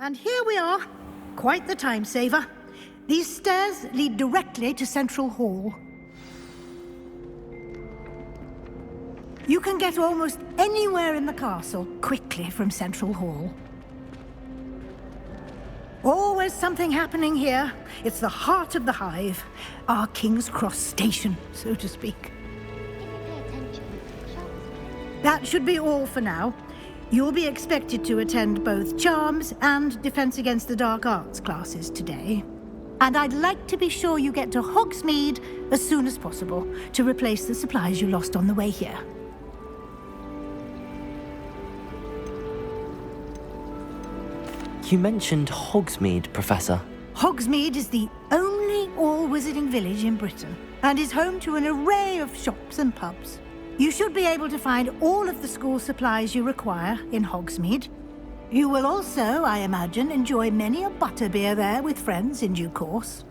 And here we are. Quite the time saver. These stairs lead directly to Central Hall. You can get almost anywhere in the castle quickly from Central Hall. Always something happening here. It's the heart of the hive. Our King's Cross station, so to speak. That should be all for now. You'll be expected to attend both Charms and Defense Against the Dark Arts classes today. And I'd like to be sure you get to Hogsmeade as soon as possible to replace the supplies you lost on the way here. You mentioned Hogsmeade, Professor. Hogsmeade is the only all-wizarding village in Britain and is home to an array of shops and pubs. You should be able to find all of the school supplies you require in Hogsmeade. You will also, I imagine, enjoy many a butterbeer there with friends in due course.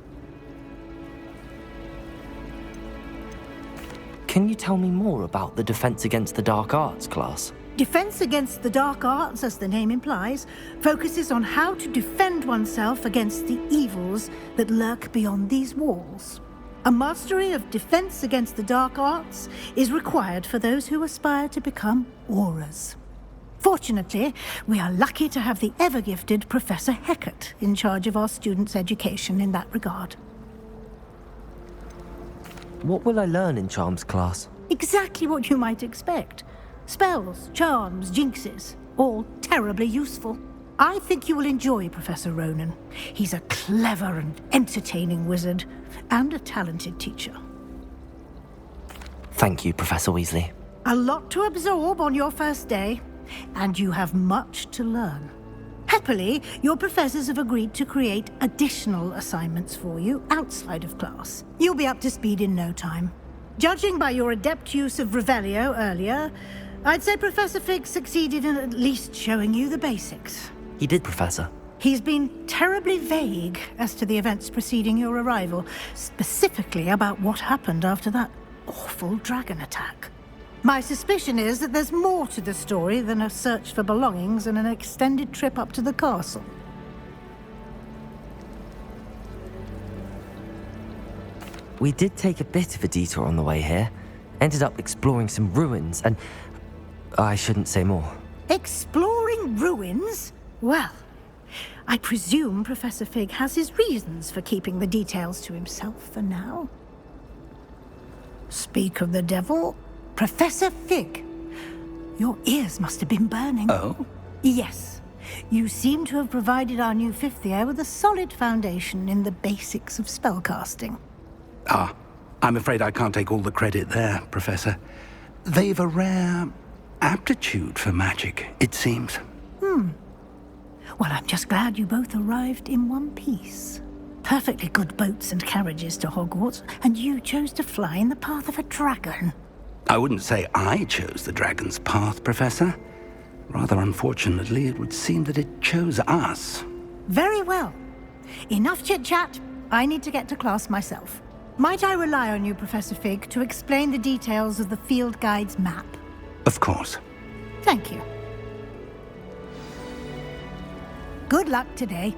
Can you tell me more about the Defense Against the Dark Arts class? Defense Against the Dark Arts, as the name implies, focuses on how to defend oneself against the evils that lurk beyond these walls. A mastery of Defense Against the Dark Arts is required for those who aspire to become Aurors. Fortunately, we are lucky to have the ever-gifted Professor Hecat in charge of our students' education in that regard. What will I learn in Charms class? Exactly what you might expect. Spells, charms, jinxes, all terribly useful. I think you will enjoy Professor Ronan. He's a clever and entertaining wizard, and a talented teacher. Thank you, Professor Weasley. A lot to absorb on your first day, and you have much to learn. Happily, your professors have agreed to create additional assignments for you outside of class. You'll be up to speed in no time. Judging by your adept use of Revelio earlier, I'd say Professor Fig succeeded in at least showing you the basics. He did, Professor. He's been terribly vague as to the events preceding your arrival, specifically about what happened after that awful dragon attack. My suspicion is that there's more to the story than a search for belongings and an extended trip up to the castle. We did take a bit of a detour on the way here. Ended up exploring some ruins and... I shouldn't say more. Exploring ruins? Well, I presume Professor Fig has his reasons for keeping the details to himself for now. Speak of the devil, Professor Fig. Your ears must have been burning. Oh? Yes. You seem to have provided our new fifth year with a solid foundation in the basics of spellcasting. Ah, I'm afraid I can't take all the credit there, Professor. They've a rare aptitude for magic, it seems. Well, I'm just glad you both arrived in one piece. Perfectly good boats and carriages to Hogwarts, and you chose to fly in the path of a dragon. I wouldn't say I chose the dragon's path, Professor. Rather unfortunately, it would seem that it chose us. Very well. Enough chit-chat. I need to get to class myself. Might I rely on you, Professor Fig, to explain the details of the field guide's map? Of course. Thank you. Good luck today.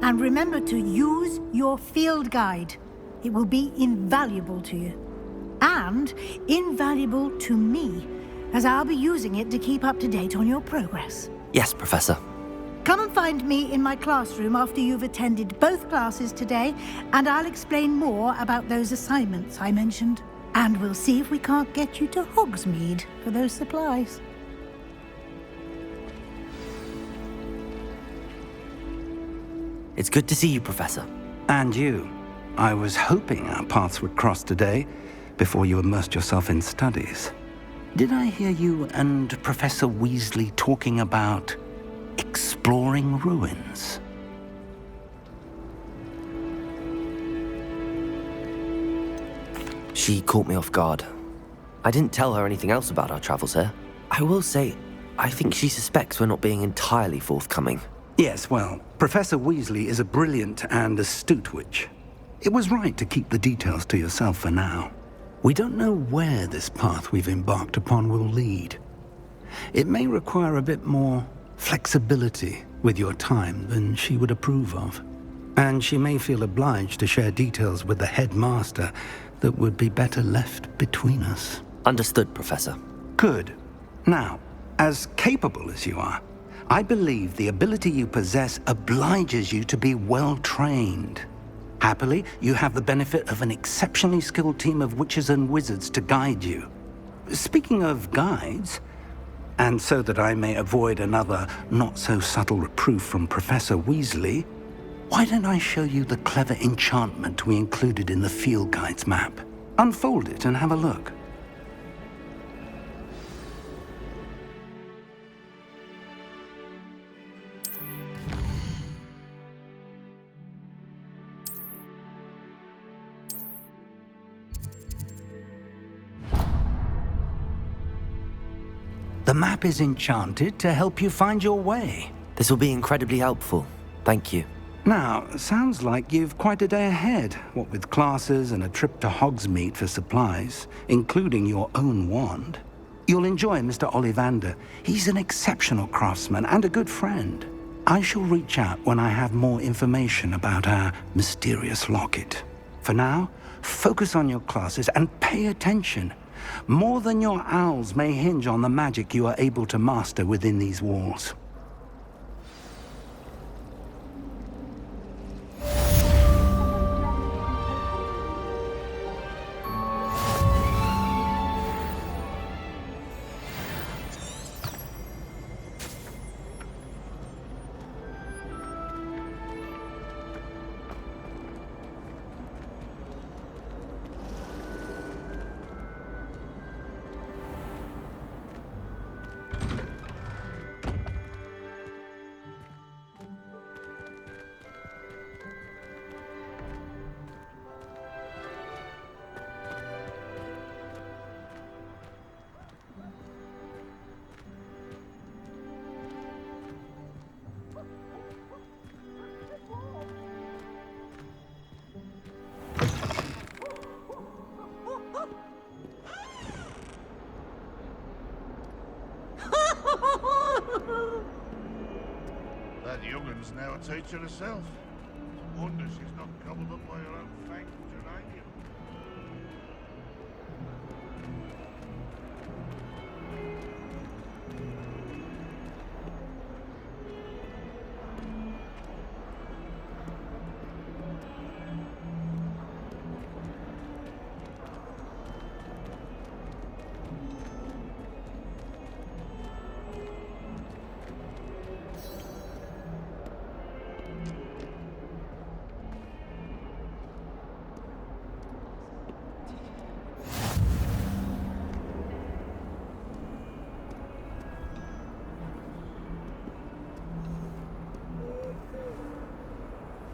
And remember to use your field guide. It will be invaluable to you. And invaluable to me, as I'll be using it to keep up to date on your progress. Yes, Professor. Come and find me in my classroom after you've attended both classes today, and I'll explain more about those assignments I mentioned. And we'll see if we can't get you to Hogsmeade for those supplies. It's good to see you, Professor. And you. I was hoping our paths would cross today, before you immersed yourself in studies. Did I hear you and Professor Weasley talking about exploring ruins? She caught me off guard. I didn't tell her anything else about our travels here. I will say, I think she suspects we're not being entirely forthcoming. Yes, well, Professor Weasley is a brilliant and astute witch. It was right to keep the details to yourself for now. We don't know where this path we've embarked upon will lead. It may require a bit more flexibility with your time than she would approve of. And she may feel obliged to share details with the headmaster that would be better left between us. Understood, Professor. Good. Now, as capable as you are, I believe the ability you possess obliges you to be well trained. Happily, you have the benefit of an exceptionally skilled team of witches and wizards to guide you. Speaking of guides, and so that I may avoid another not-so-subtle reproof from Professor Weasley, why don't I show you the clever enchantment we included in the field guide's map? Unfold it and have a look. The map is enchanted to help you find your way. This will be incredibly helpful. Thank you. Now, sounds like you've quite a day ahead, what with classes and a trip to Hogsmeade for supplies, including your own wand. You'll enjoy Mr. Ollivander. He's an exceptional craftsman and a good friend. I shall reach out when I have more information about our mysterious locket. For now, focus on your classes and pay attention. More than your owls may hinge on the magic you are able to master within these walls. That youngun's now a teacher herself. Wonder she's not gobbled up by her own fang geranium.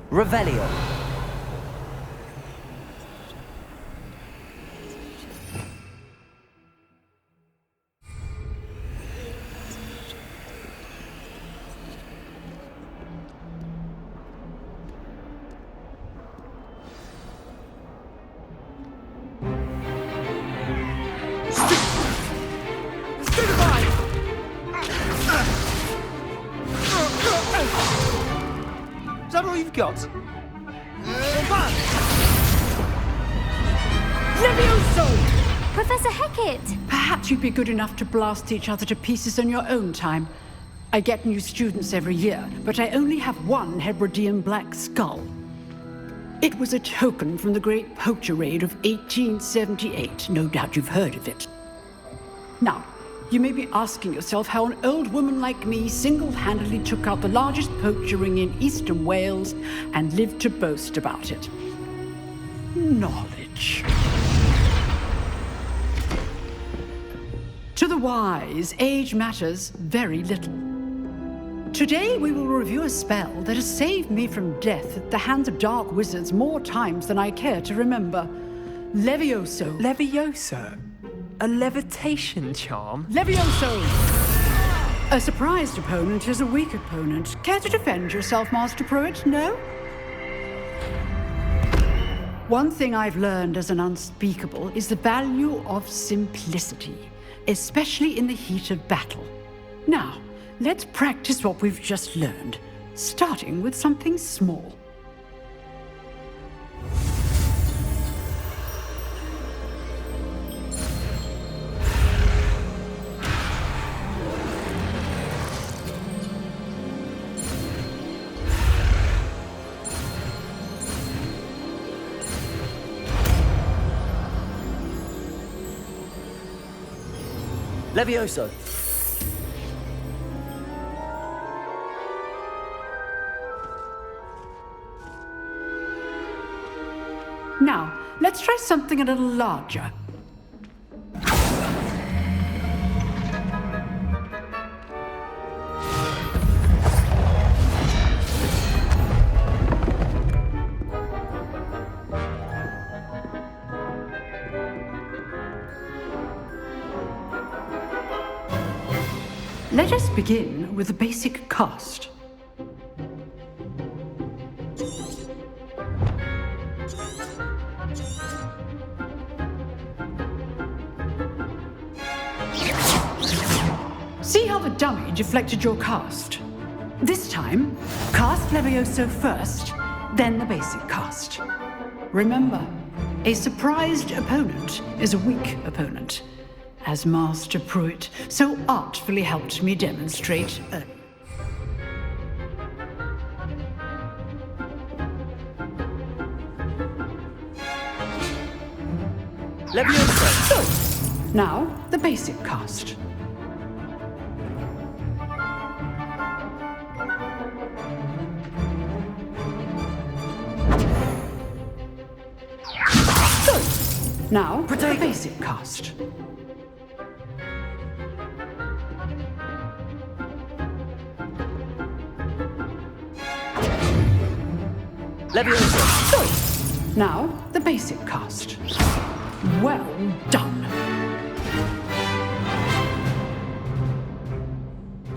Revelio. Is that all you've got? Levioso! Professor Hecat! Perhaps you'd be good enough to blast each other to pieces on your own time. I get new students every year, but I only have one Hebridean black skull. It was a token from the Great Poacher Raid of 1878. No doubt you've heard of it. Now, you may be asking yourself how an old woman like me single-handedly took out the largest poacher ring in eastern Wales and lived to boast about it. Knowledge. To the wise, age matters very little. Today we will review a spell that has saved me from death at the hands of dark wizards more times than I care to remember. Levioso. Levioso? A levitation charm? Levioso! A surprised opponent is a weak opponent. Care to defend yourself, Master Pruitt? No? One thing I've learned as an unspeakable is the value of simplicity, especially in the heat of battle. Now, let's practice what we've just learned, starting with something small. Levioso! Now, let's try something a little larger. Let us begin with the basic cast. See how the dummy deflected your cast? This time, cast Levioso first, then the basic cast. Remember, a surprised opponent is a weak opponent, as Master Pruitt so artfully helped me demonstrate earlier. Levioso! Now, the basic cast. Good. Now, the basic cast. Levioso! Good. Now, the basic cast. Well done.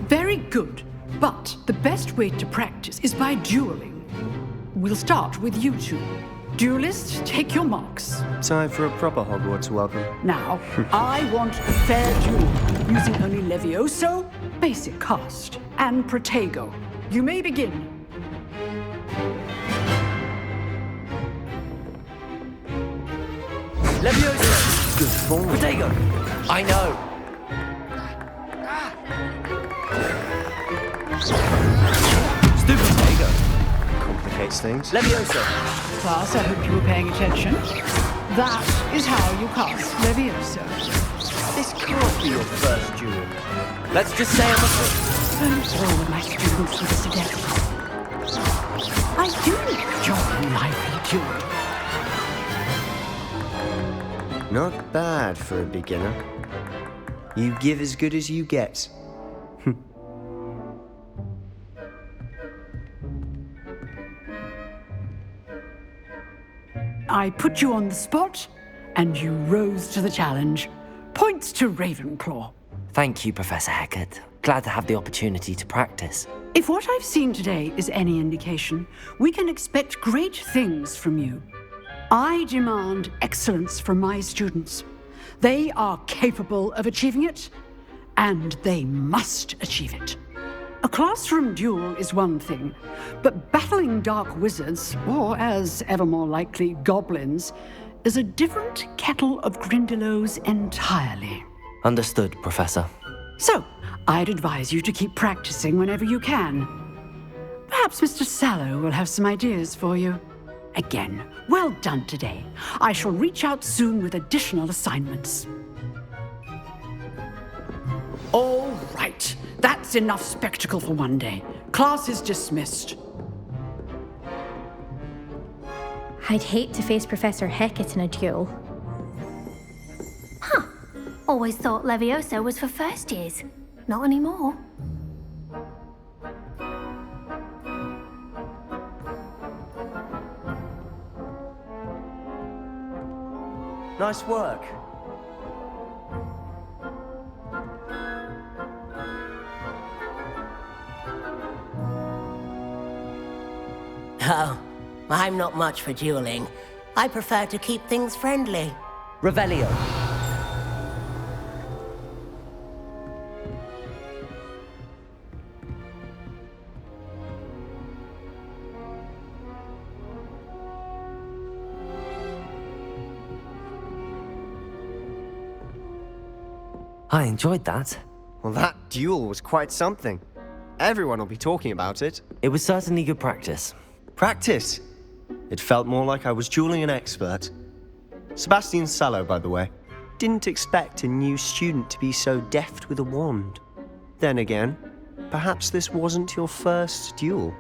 Very good, but the best way to practice is by dueling. We'll start with you two. Duelists, take your marks. Time for a proper Hogwarts welcome. Now, I want a fair duel, using only Levioso, basic cast, and Protego. You may begin. Levioso! Good form. Protego! I know! Stupid Protego! Complicates things. Levioso! Class, I hope you were paying attention. That is how you cast Levioso. This can't be your first duel. Let's just say I'm a... And all of my students do this again. I do enjoy a lively duel. Not bad for a beginner. You give as good as you get. I put you on the spot, and you rose to the challenge. Points to Ravenclaw. Thank you, Professor Hecat. Glad to have the opportunity to practice. If what I've seen today is any indication, we can expect great things from you. I demand excellence from my students. They are capable of achieving it, and they must achieve it. A classroom duel is one thing, but battling dark wizards, or as ever more likely, goblins, is a different kettle of Grindylows entirely. Understood, Professor. So, I'd advise you to keep practicing whenever you can. Perhaps Mr. Sallow will have some ideas for you. Again, well done today. I shall reach out soon with additional assignments. All right. That's enough spectacle for one day. Class is dismissed. I'd hate to face Professor Hecat in a duel. Huh. Always thought Levioso was for first years. Not anymore. Nice work. Oh, I'm not much for dueling. I prefer to keep things friendly. Revelio. I enjoyed that. Well, that duel was quite something. Everyone will be talking about it. It was certainly good practice. Practice? It felt more like I was dueling an expert. Sebastian Sallow, by the way. Didn't expect a new student to be so deft with a wand. Then again, perhaps this wasn't your first duel.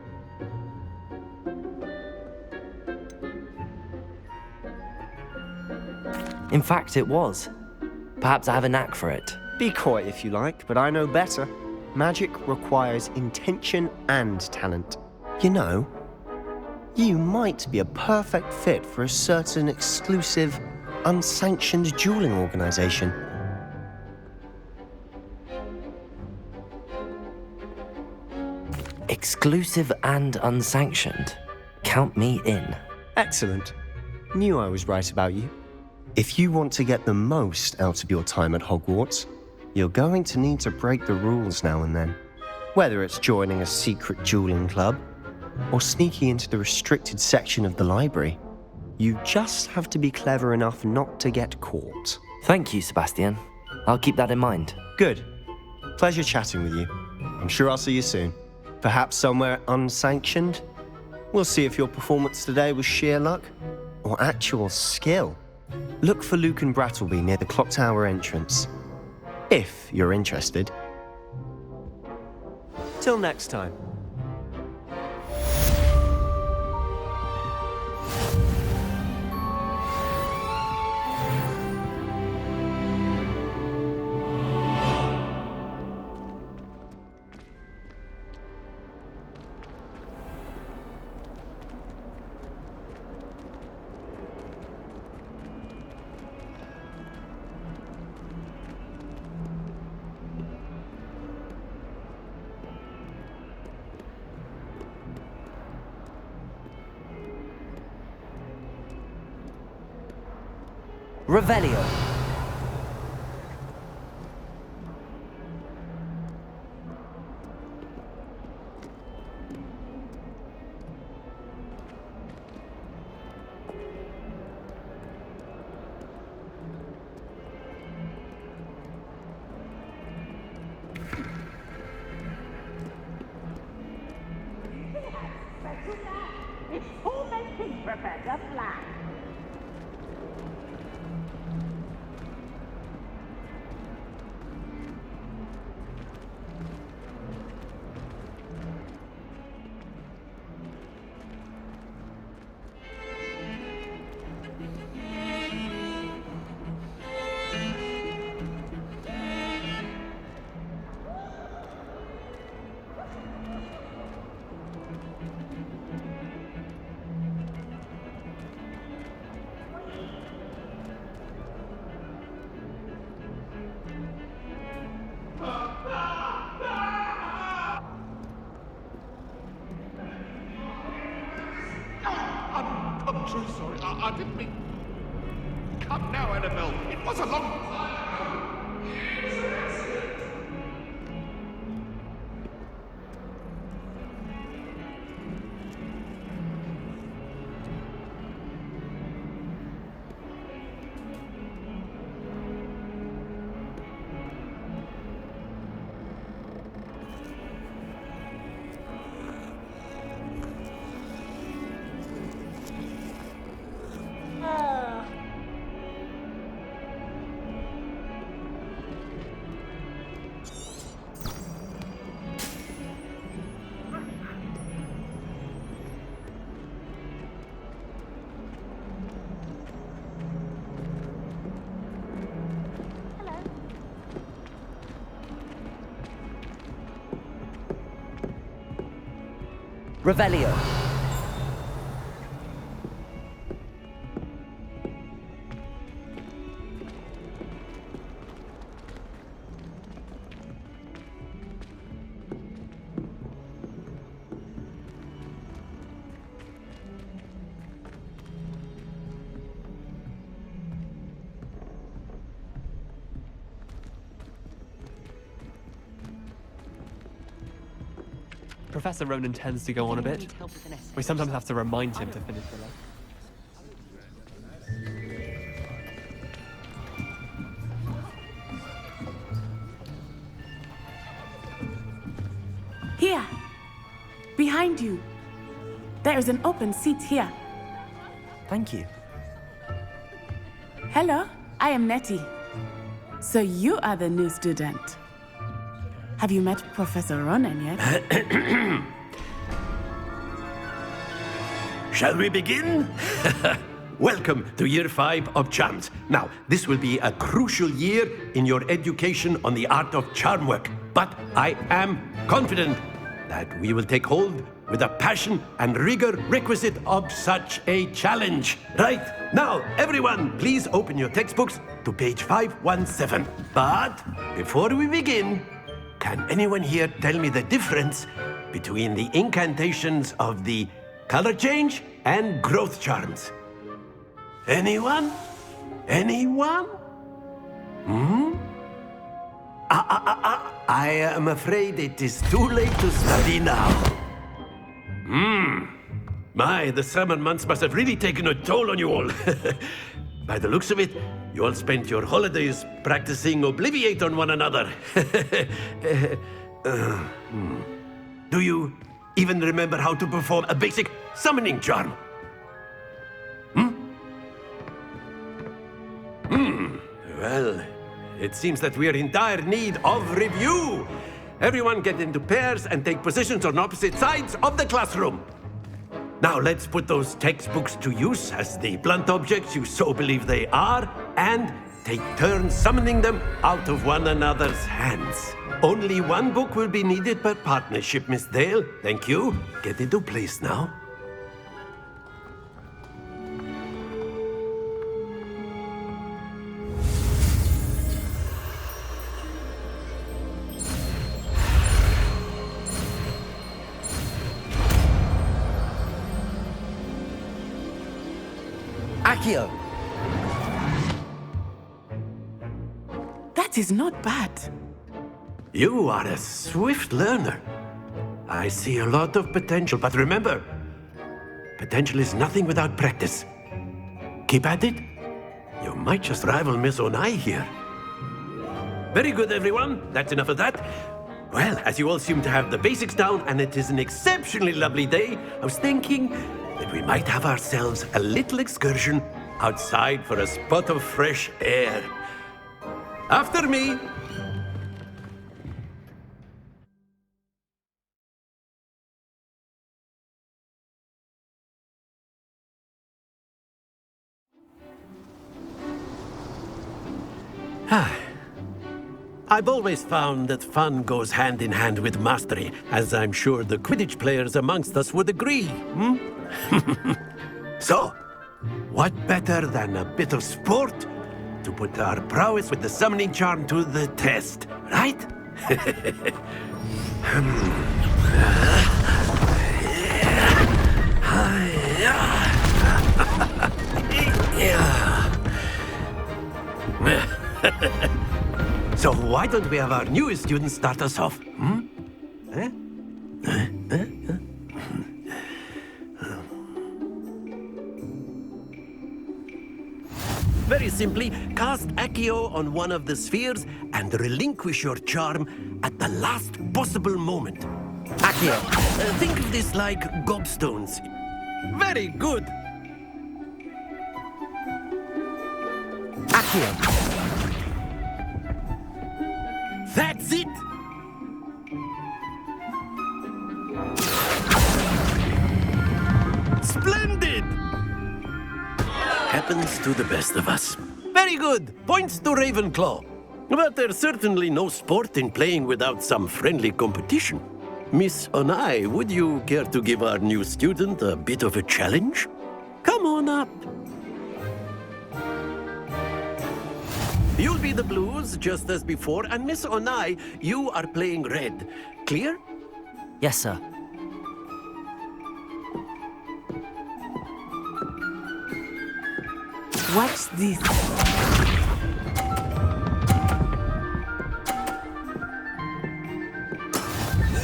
In fact, it was. Perhaps I have a knack for it. Be coy if you like, but I know better. Magic requires intention and talent. You know, you might be a perfect fit for a certain exclusive, unsanctioned dueling organization. Exclusive and unsanctioned. Count me in. Excellent. Knew I was right about you. If you want to get the most out of your time at Hogwarts, you're going to need to break the rules now and then. Whether it's joining a secret dueling club, or sneaking into the restricted section of the library, you just have to be clever enough not to get caught. Thank you, Sebastian. I'll keep that in mind. Good. Pleasure chatting with you. I'm sure I'll see you soon. Perhaps somewhere unsanctioned? We'll see if your performance today was sheer luck or actual skill. Look for Luke and Brattleby near the clock tower entrance, if you're interested. Till next time. Revelio. It's tormenting Professor Black. I'm so sorry. I didn't mean... Come now, Annabelle. It was a long... Revelio. Professor Ronan tends to go on a bit. We sometimes have to remind him to finish the lesson. behind you. There is an open seat here. Thank you. Hello, I am Nettie. So you are the new student. Have you met Professor Ronan yet? Shall we begin? Welcome to Year 5 of Charms. Now, this will be a crucial year in your education on the art of charm work. But I am confident that we will take hold with the passion and rigor requisite of such a challenge. Right, now, everyone, please open your textbooks to page 517. But before we begin, can anyone here tell me the difference between the incantations of the color change and growth charms? Anyone? Anyone? I am afraid it is too late to study now. My, the summer months must have really taken a toll on you all. By the looks of it, you all spent your holidays practicing Obliviate on one another. Do you even remember how to perform a basic summoning charm? Well, it seems that we are in dire need of review. Everyone get into pairs and take positions on opposite sides of the classroom. Now let's put those textbooks to use as the blunt objects you so believe they are, and take turns summoning them out of one another's hands. Only one book will be needed per partnership, Miss Dale. Thank you. Get into place now. Accio! That is not bad. You are a swift learner. I see a lot of potential, but remember, potential is nothing without practice. Keep at it. You might just rival Miss Onai here. Very good, everyone. That's enough of that. Well, as you all seem to have the basics down, and it is an exceptionally lovely day, I was thinking that we might have ourselves a little excursion outside for a spot of fresh air. After me. I've always found that fun goes hand in hand with mastery, as I'm sure the Quidditch players amongst us would agree. So, what better than a bit of sport to put our prowess with the summoning charm to the test, right? So why don't we have our newest student start us off? Very simply, cast Accio on one of the spheres and relinquish your charm at the last possible moment. Accio. Think of this like gobstones. Very good. Accio. That's it! Splendid! Happens to the best of us. Very good. Points to Ravenclaw. But there's certainly no sport in playing without some friendly competition. Miss Onai, would you care to give our new student a bit of a challenge? Come on up. You'll be the blues, just as before, and Miss Onai, you are playing red. Clear? Yes, sir. Watch this.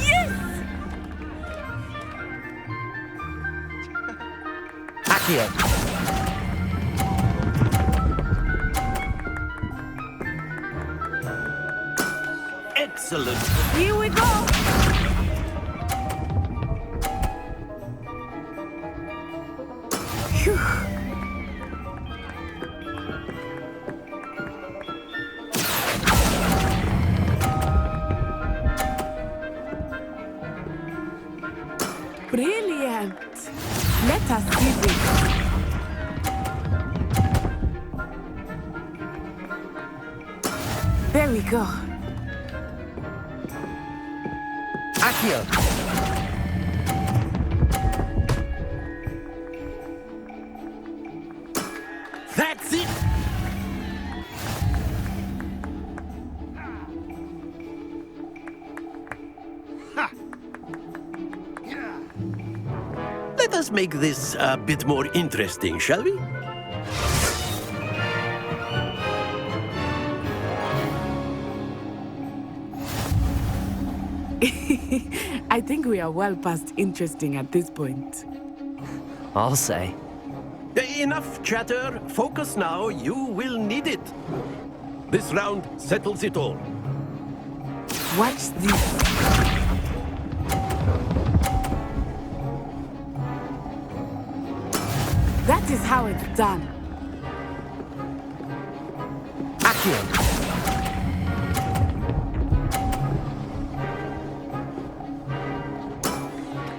Yes! Accio. Excellent. Here we go. Phew. Brilliant. Let us see this. There we go. Accio! That's it! Let us make this a bit more interesting, shall we? I think we are well past interesting at this point. I'll say. Enough chatter. Focus now. You will need it. This round settles it all. Watch this. That is how it's done. Accio!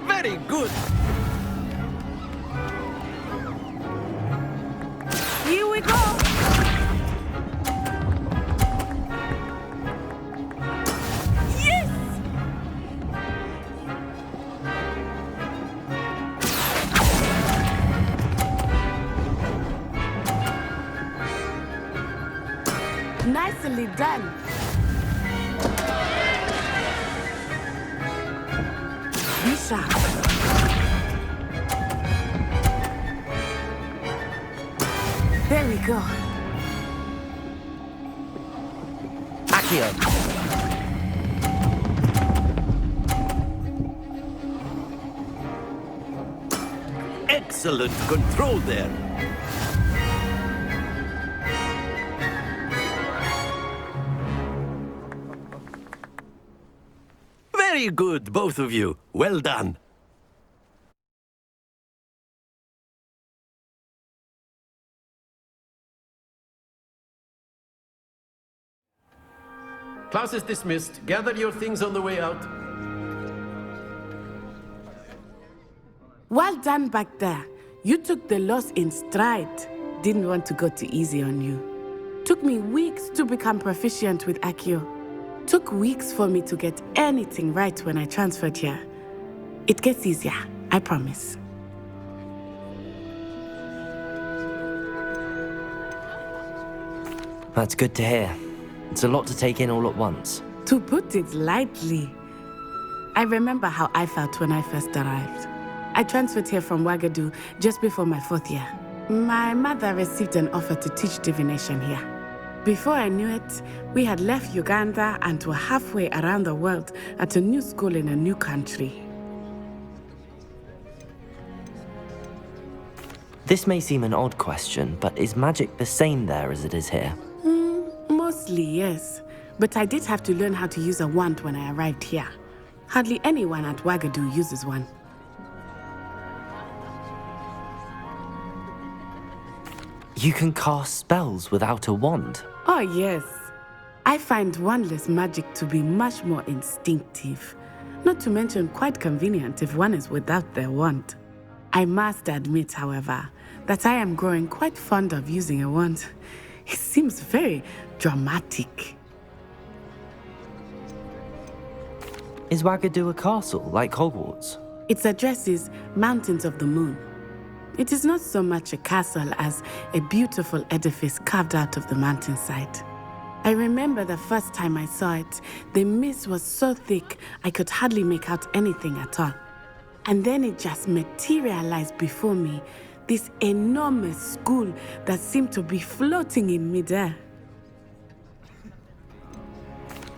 Very good. Here we go. Yes! Nicely done. Be sharp. There we go. Accio! Excellent control there. Very good, both of you. Well done. Class is dismissed. Gather your things on the way out. Well done back there. You took the loss in stride. Didn't want to go too easy on you. Took me weeks to become proficient with Accio. Took weeks for me to get anything right when I transferred here. It gets easier, I promise. That's good to hear. It's a lot to take in all at once. To put it lightly, I remember how I felt when I first arrived. I transferred here from Ouagadougou just before my 4th year. My mother received an offer to teach divination here. Before I knew it, we had left Uganda and were halfway around the world at a new school in a new country. This may seem an odd question, but is magic the same there as it is here? Mostly, yes. But I did have to learn how to use a wand when I arrived here. Hardly anyone at Ouagadougou uses one. You can cast spells without a wand? Oh, yes. I find wandless magic to be much more instinctive. Not to mention quite convenient if one is without their wand. I must admit, however, that I am growing quite fond of using a wand. It seems very dramatic. Is Ouagadougou a castle, like Hogwarts? Its address is Mountains of the Moon. It is not so much a castle as a beautiful edifice carved out of the mountainside. I remember the first time I saw it, the mist was so thick I could hardly make out anything at all. And then it just materialized before me, this enormous school that seemed to be floating in midair.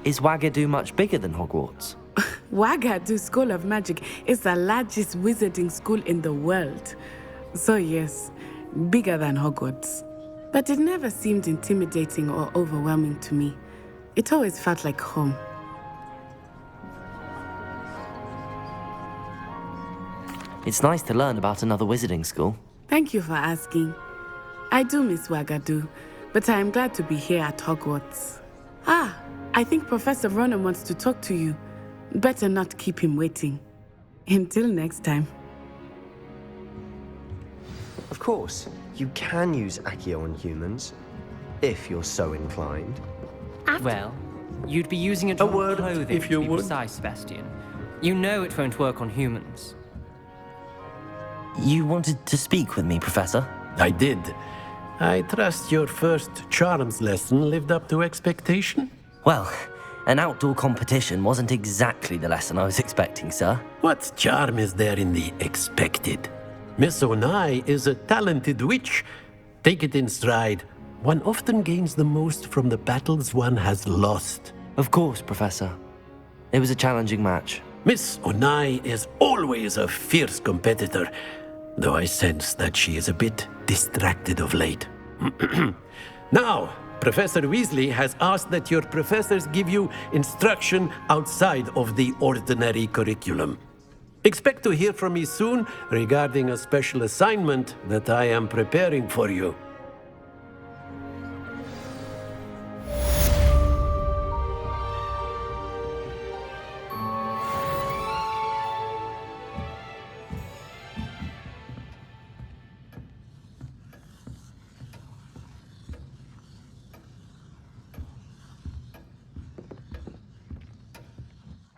Is Ouagadougou much bigger than Hogwarts? Ouagadougou School of Magic is the largest wizarding school in the world. So yes, bigger than Hogwarts. But it never seemed intimidating or overwhelming to me. It always felt like home. It's nice to learn about another wizarding school. Thank you for asking. I do miss Wagadu, but I am glad to be here at Hogwarts. I think Professor Ronan wants to talk to you. Better not keep him waiting. Until next time. Of course, you can use Accio on humans, if you're so inclined. Well, you'd be using it on word, clothing, if you to be would. precise, Sebastian. You know it won't work on humans. You wanted to speak with me, Professor? I did. I trust your first charms lesson lived up to expectation? Well, an outdoor competition wasn't exactly the lesson I was expecting, sir. What charm is there in the expected? Miss Onai is a talented witch. Take it in stride. One often gains the most from the battles one has lost. Of course, Professor. It was a challenging match. Miss Onai is always a fierce competitor, though I sense that she is a bit distracted of late. Now, Professor Weasley has asked that your professors give you instruction outside of the ordinary curriculum. Expect to hear from me soon regarding a special assignment that I am preparing for you.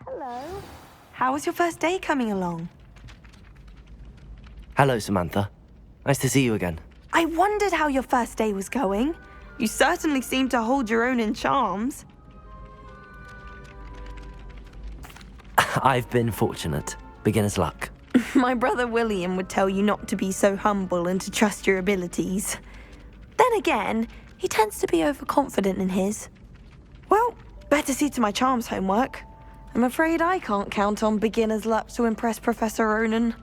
Hello. How was your first day coming along? Hello, Samantha. Nice to see you again. I wondered how your first day was going. You certainly seem to hold your own in charms. I've been fortunate. Beginner's luck. My brother William would tell you not to be so humble and to trust your abilities. Then again, he tends to be overconfident in his. Well, better see to my charms homework. I'm afraid I can't count on beginner's luck to impress Professor Ronan.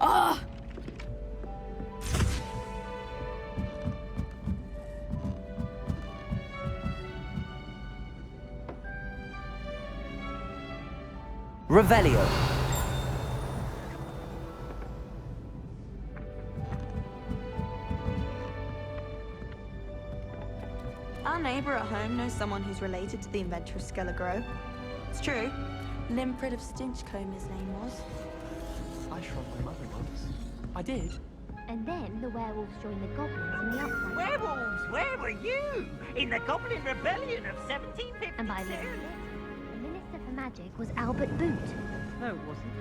Ah! Revelio. Our neighbour at home knows someone who's related to the inventor of Skelegro. It's true. Limprid of Stinchcombe his name was. I shrunk my mother once. I did. And then the werewolves joined the goblins in the upside. Werewolves, where were you? In the Goblin Rebellion of 1752? And by little bit, the Minister for Magic was Albert Boot. No, it wasn't.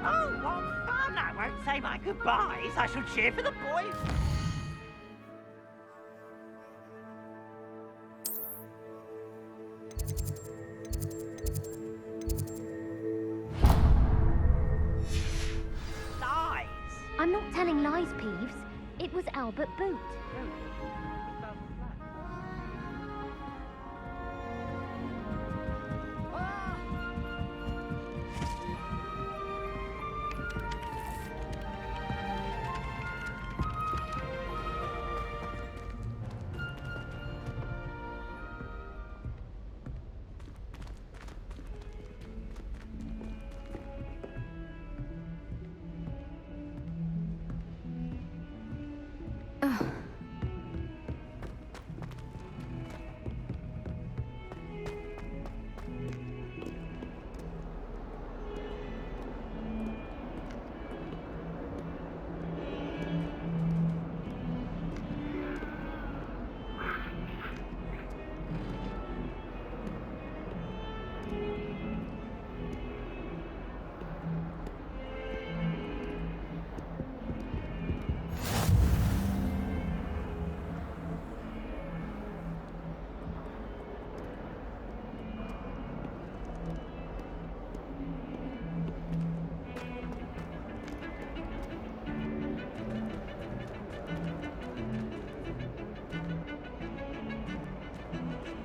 Oh, what fun! I won't say my goodbyes. I shall cheer for the boys. I'm not telling lies, Peeves. It was Albert Boot.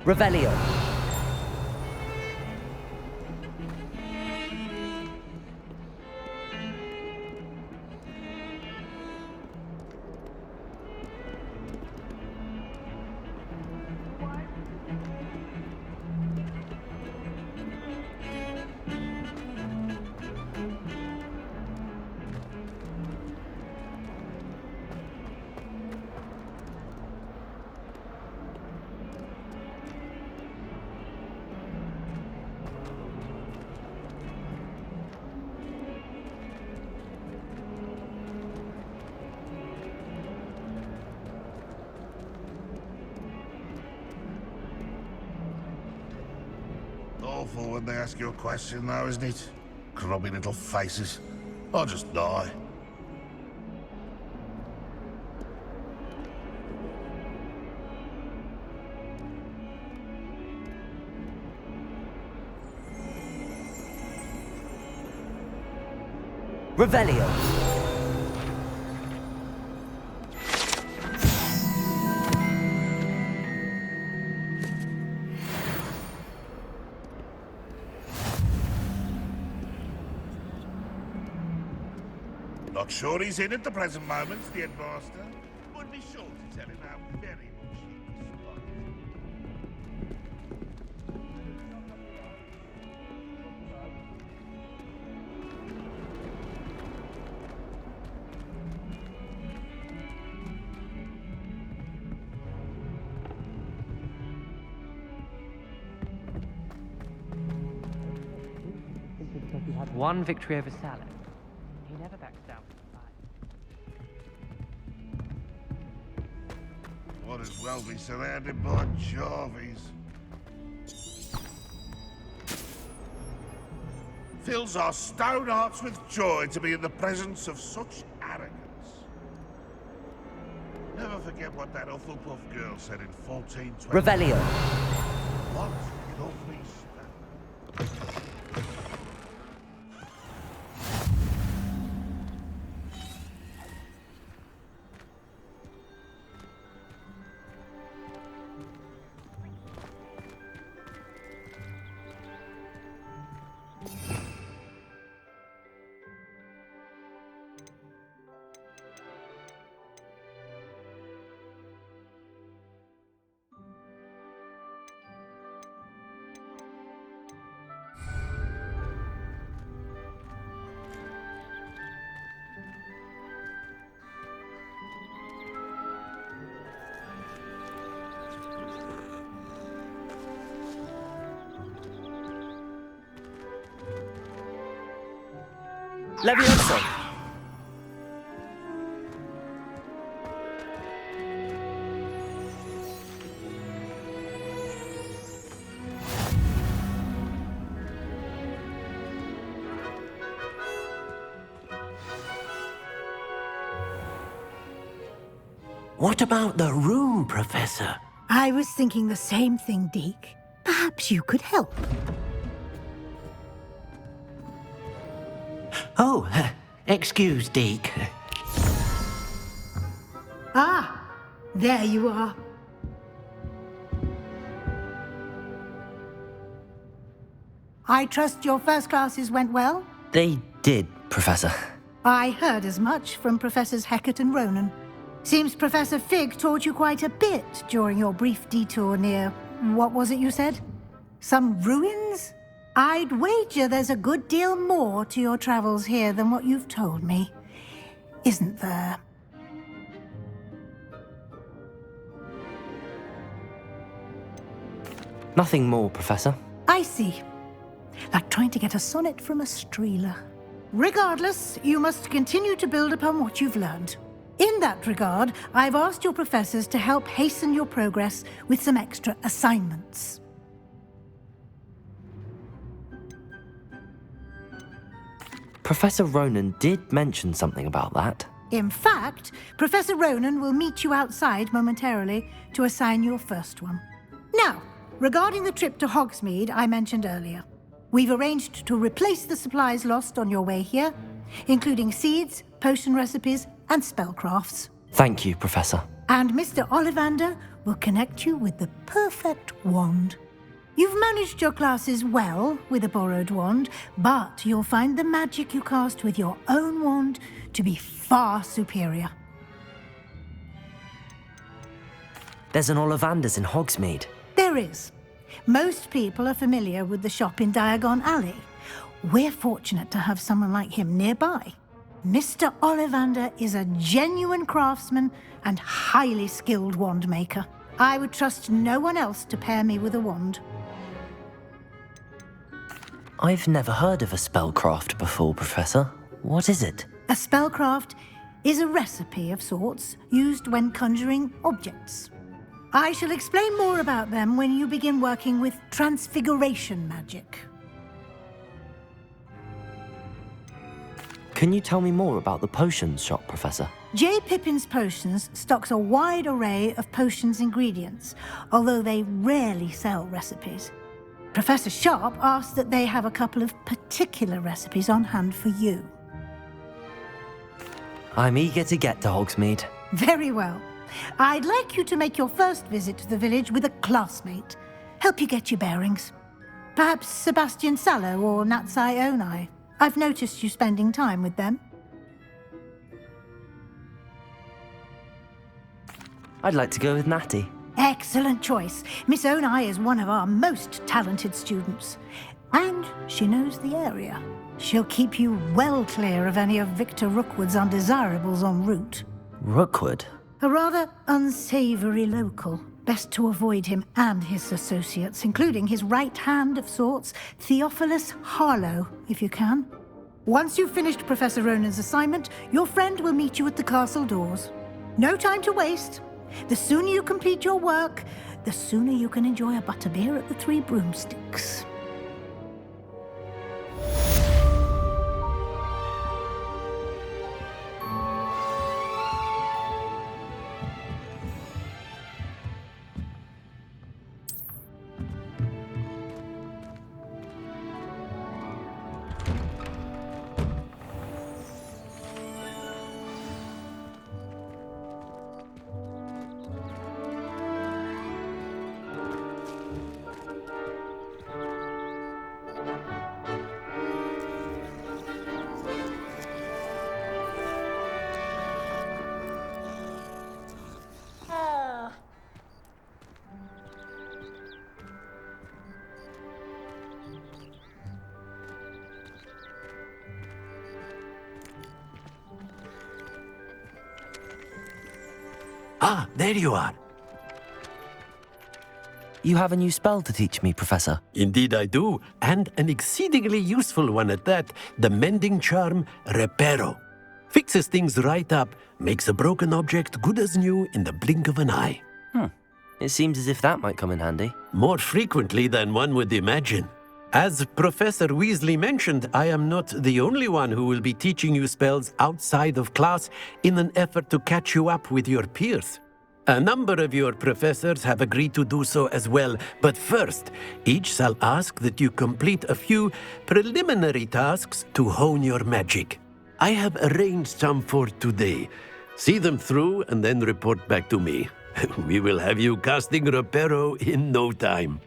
Revelio. Awful when they ask you a question, though, isn't it? Grubby little faces. I'll just die. Revelio. Not sure he's in at the present moment, the headmaster. Would be sure to tell him how very much he responds. He had one victory over Salad. He never backs down. Might as well be surrounded by Jarvies. Fills our stone hearts with joy to be in the presence of such arrogance. Never forget what that Hufflepuff girl said in 1420. Revelio. What lovely stuff. Levioso. What about the room, Professor? I was thinking the same thing, Deke. Perhaps you could help. Oh, excuse, Deke. Ah, there you are. I trust your first classes went well? They did, Professor. I heard as much from Professors Hecat and Ronan. Seems Professor Fig taught you quite a bit during your brief detour near... what was it you said? Some ruins? I'd wager there's a good deal more to your travels here than what you've told me. Isn't there? Nothing more, Professor. I see. Like trying to get a sonnet from a streeler. Regardless, you must continue to build upon what you've learned. In that regard, I've asked your professors to help hasten your progress with some extra assignments. Professor Ronan did mention something about that. In fact, Professor Ronan will meet you outside momentarily to assign your first one. Now, regarding the trip to Hogsmeade I mentioned earlier, we've arranged to replace the supplies lost on your way here, including seeds, potion recipes, and spellcrafts. Thank you, Professor. And Mr. Ollivander will connect you with the perfect wand. You've managed your classes well with a borrowed wand, but you'll find the magic you cast with your own wand to be far superior. There's an Ollivander's in Hogsmeade. There is. Most people are familiar with the shop in Diagon Alley. We're fortunate to have someone like him nearby. Mr. Ollivander is a genuine craftsman and highly skilled wand maker. I would trust no one else to pair me with a wand. I've never heard of a spellcraft before, Professor. What is it? A spellcraft is a recipe of sorts used when conjuring objects. I shall explain more about them when you begin working with transfiguration magic. Can you tell me more about the potions shop, Professor? J. Pippin's Potions stocks a wide array of potions ingredients, although they rarely sell recipes. Professor Sharp asked that they have a couple of particular recipes on hand for you. I'm eager to get to Hogsmeade. Very well. I'd like you to make your first visit to the village with a classmate. Help you get your bearings. Perhaps Sebastian Sallow or Natsai Onai. I've noticed you spending time with them. I'd like to go with Natty. Excellent choice. Miss Onai is one of our most talented students. And she knows the area. She'll keep you well clear of any of Victor Rookwood's undesirables en route. Rookwood? A rather unsavory local. Best to avoid him and his associates, including his right hand of sorts, Theophilus Harlow, if you can. Once you've finished Professor Ronan's assignment, your friend will meet you at the castle doors. No time to waste. The sooner you complete your work, the sooner you can enjoy a butterbeer at the Three Broomsticks. Ah, there you are. You have a new spell to teach me, Professor. Indeed I do, and an exceedingly useful one at that, the mending charm Reparo. Fixes things right up, makes a broken object good as new in the blink of an eye. It seems as if that might come in handy. More frequently than one would imagine. As Professor Weasley mentioned, I am not the only one who will be teaching you spells outside of class in an effort to catch you up with your peers. A number of your professors have agreed to do so as well, but first, each shall ask that you complete a few preliminary tasks to hone your magic. I have arranged some for today. See them through and then report back to me. We will have you casting Reparo in no time.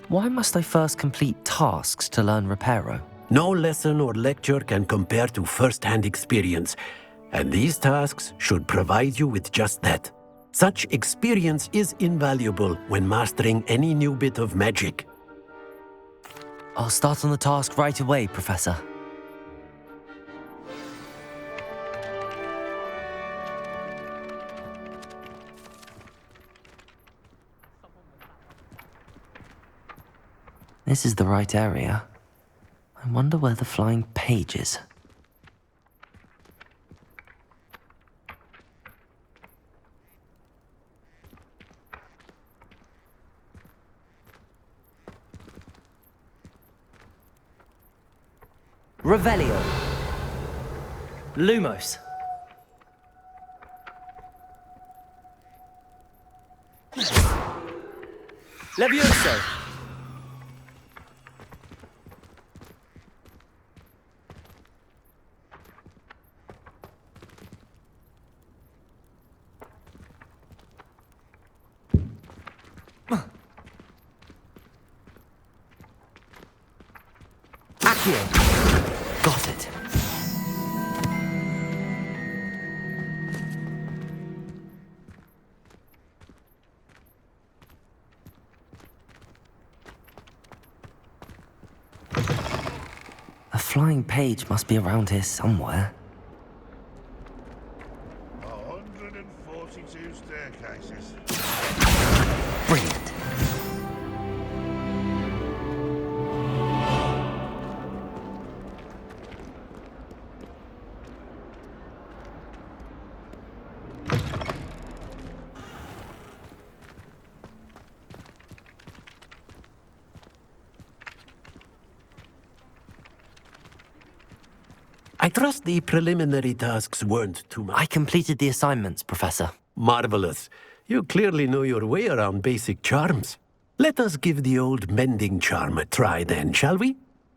Why must I first complete tasks to learn Reparo? No lesson or lecture can compare to first-hand experience, and these tasks should provide you with just that. Such experience is invaluable when mastering any new bit of magic. I'll start on the task right away, Professor. This is the right area. I wonder where the flying page is. Revelio. Lumos. Levioso. Accio. Got it. A flying page must be around here somewhere. 142 staircases. Brilliant. trust the preliminary tasks weren't too much. I completed the assignments, Professor. Marvelous. You clearly know your way around basic charms. Let us give the old mending charm a try then, shall we?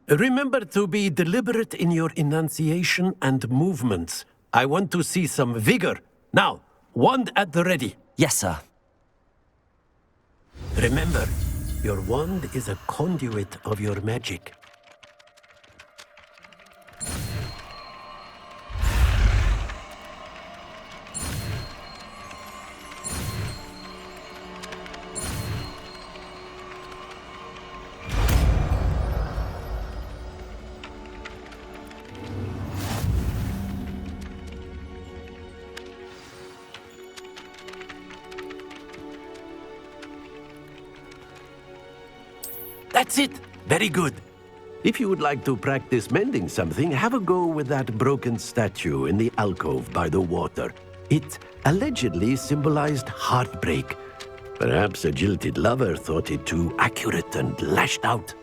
Remember to be deliberate in your enunciation and movements. I want to see some vigor. Now, wand at the ready. Yes, sir. Remember, your wand is a conduit of your magic. That's it. Very good. If you would like to practice mending something, have a go with that broken statue in the alcove by the water. It allegedly symbolized heartbreak. Perhaps a jilted lover thought it too accurate and lashed out.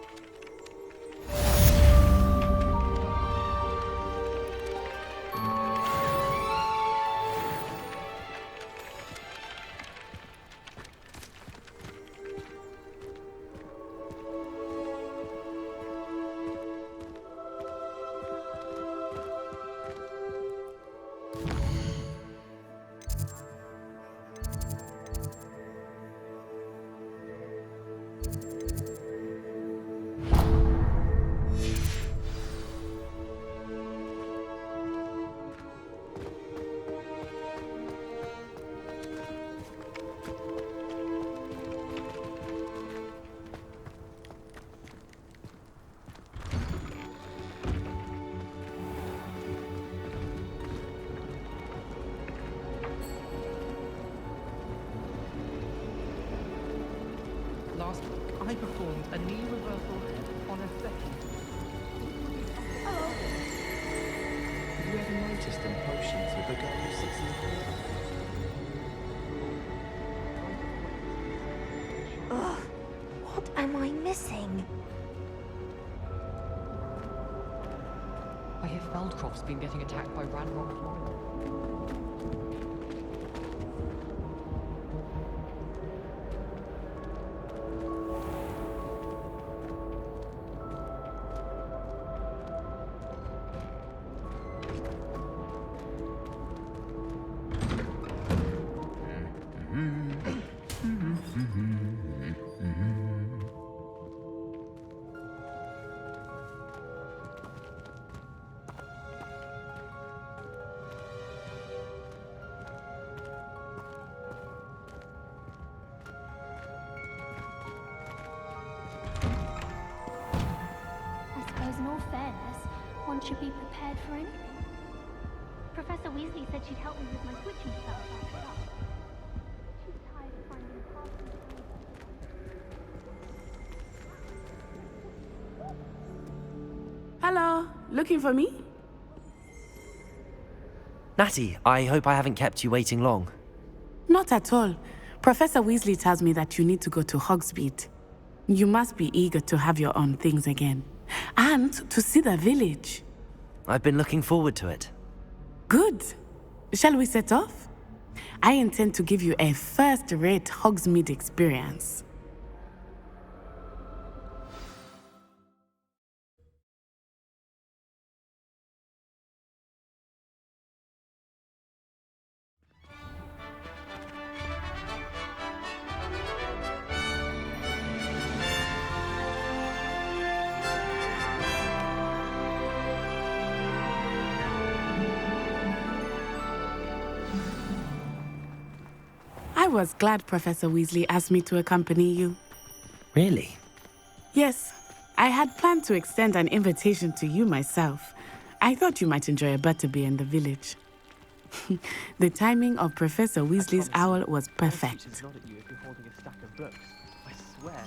Last week, I performed a knee reversal on a second. Have you ever noticed them potions with the girl who sits in the corner? Ugh, what am I missing? I hear Feldcroft's been getting attacked by Ranrock Lions. In all fairness, one should be prepared for anything. Professor Weasley said she'd help me with my switching spells after dark. She's tired of finding the path. Hello, looking for me? Natty, I hope I haven't kept you waiting long. Not at all. Professor Weasley tells me that you need to go to Hogsmeade. You must be eager to have your own things again. And to see the village. I've been looking forward to it. Good. Shall we set off? I intend to give you a first-rate Hogsmeade experience. I was glad Professor Weasley asked me to accompany you. Really? Yes, I had planned to extend an invitation to you myself. I thought you might enjoy a butterbeer in the village. The timing of Professor Weasley's owl was perfect. Nod at you if you're holding a stack of books. I swear.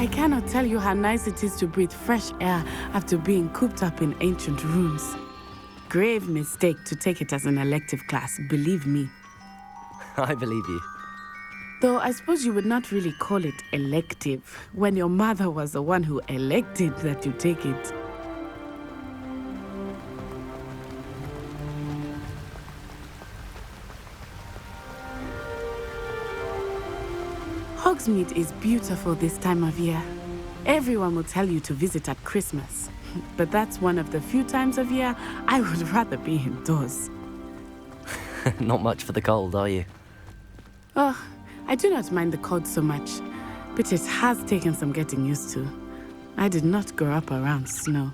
I cannot tell you how nice it is to breathe fresh air after being cooped up in ancient rooms. Grave mistake to take it as an elective class, believe me. I believe you. Though I suppose you would not really call it elective when your mother was the one who elected that you take it. Hogsmeade is beautiful this time of year. Everyone will tell you to visit at Christmas, but that's one of the few times of year I would rather be indoors. Not much for the cold, are you? Oh, I do not mind the cold so much, but it has taken some getting used to. I did not grow up around snow.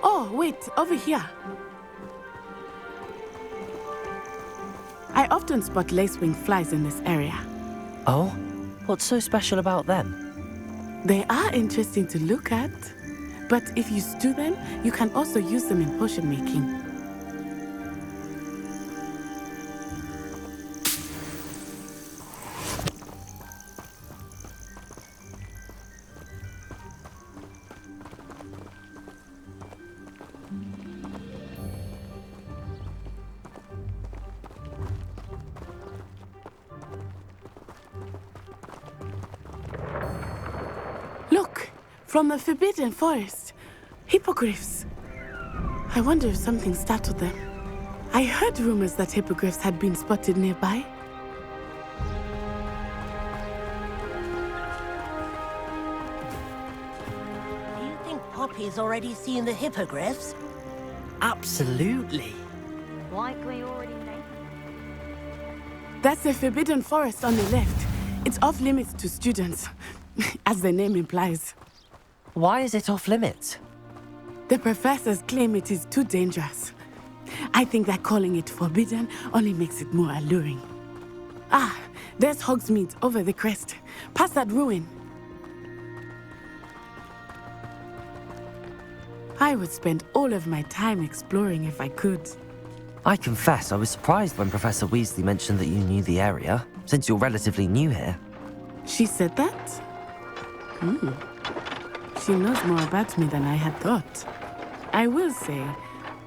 Oh, wait, over here. I often spot lacewing flies in this area. Oh? What's so special about them? They are interesting to look at, but if you stew them, you can also use them in potion making. Look, from the Forbidden Forest, hippogriffs. I wonder if something startled them. I heard rumors that hippogriffs had been spotted nearby. Do you think Poppy's already seen the hippogriffs? Absolutely. Likely already know. That's the Forbidden Forest on the left. It's off limits to students, as the name implies. Why is it off limits? The professors claim it is too dangerous. I think that calling it forbidden only makes it more alluring. Ah, there's Hogsmeade over the crest. Past that ruin. I would spend all of my time exploring if I could. I confess I was surprised when Professor Weasley mentioned that you knew the area, since you're relatively new here. She said that? She knows more about me than I had thought. I will say,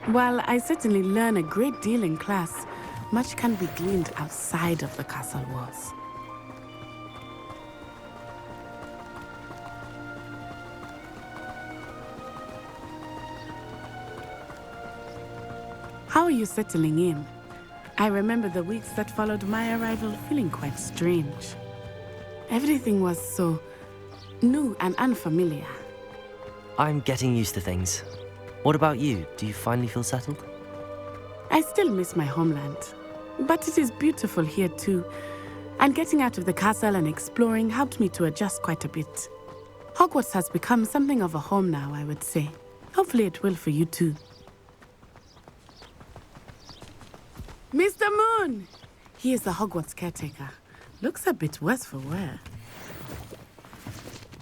while I certainly learn a great deal in class, much can be gleaned outside of the castle walls. How are you settling in? I remember the weeks that followed my arrival feeling quite strange. Everything was so new and unfamiliar. I'm getting used to things. What about you? Do you finally feel settled? I still miss my homeland, but it is beautiful here too. And getting out of the castle and exploring helped me to adjust quite a bit. Hogwarts has become something of a home now, I would say. Hopefully it will for you too. Mr. Moon! He is the Hogwarts caretaker. Looks a bit worse for wear.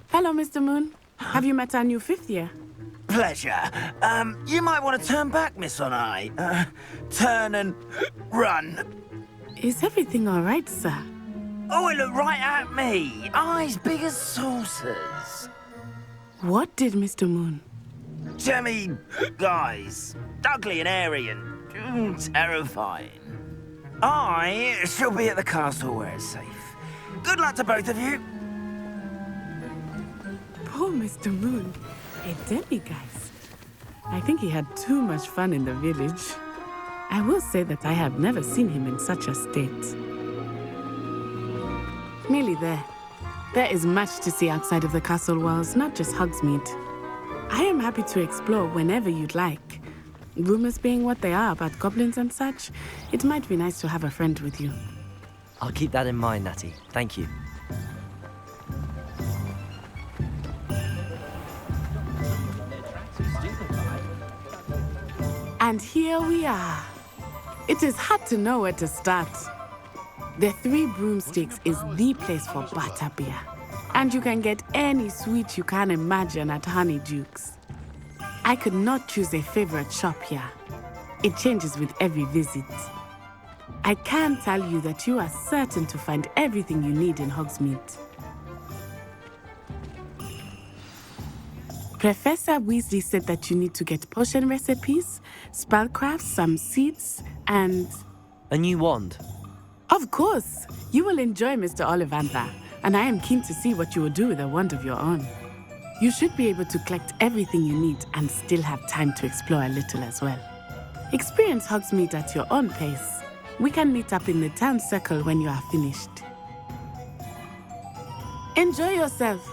Hello, Mr. Moon. Have you met our new fifth year? Pleasure. You might want to turn back, Miss On-Eye. Turn and run. Is everything all right, sir? Oh, it looked right at me. Eyes big as saucers. What did Mr. Moon? Jemmy guys. Ugly and airy and terrifying. I shall be at the castle where it's safe. Good luck to both of you. Poor Mr. Moon. A demiguise. I think he had too much fun in the village. I will say that I have never seen him in such a state. Nearly there. There is much to see outside of the castle walls, not just Hogsmeade. I am happy to explore whenever you'd like. Rumors being what they are about goblins and such, it might be nice to have a friend with you. I'll keep that in mind, Natty. Thank you. And here we are. It is hard to know where to start. The Three Broomsticks is the place for butterbeer. And you can get any sweet you can imagine at Honeydukes. I could not choose a favorite shop here. It changes with every visit. I can tell you that you are certain to find everything you need in Hogsmeade. Professor Weasley said that you need to get potion recipes, spellcrafts, some seeds, and... A new wand? Of course! You will enjoy Mr. Ollivander, and I am keen to see what you will do with a wand of your own. You should be able to collect everything you need and still have time to explore a little as well. Experience Hogsmeade at your own pace. We can meet up in the town circle when you are finished. Enjoy yourself!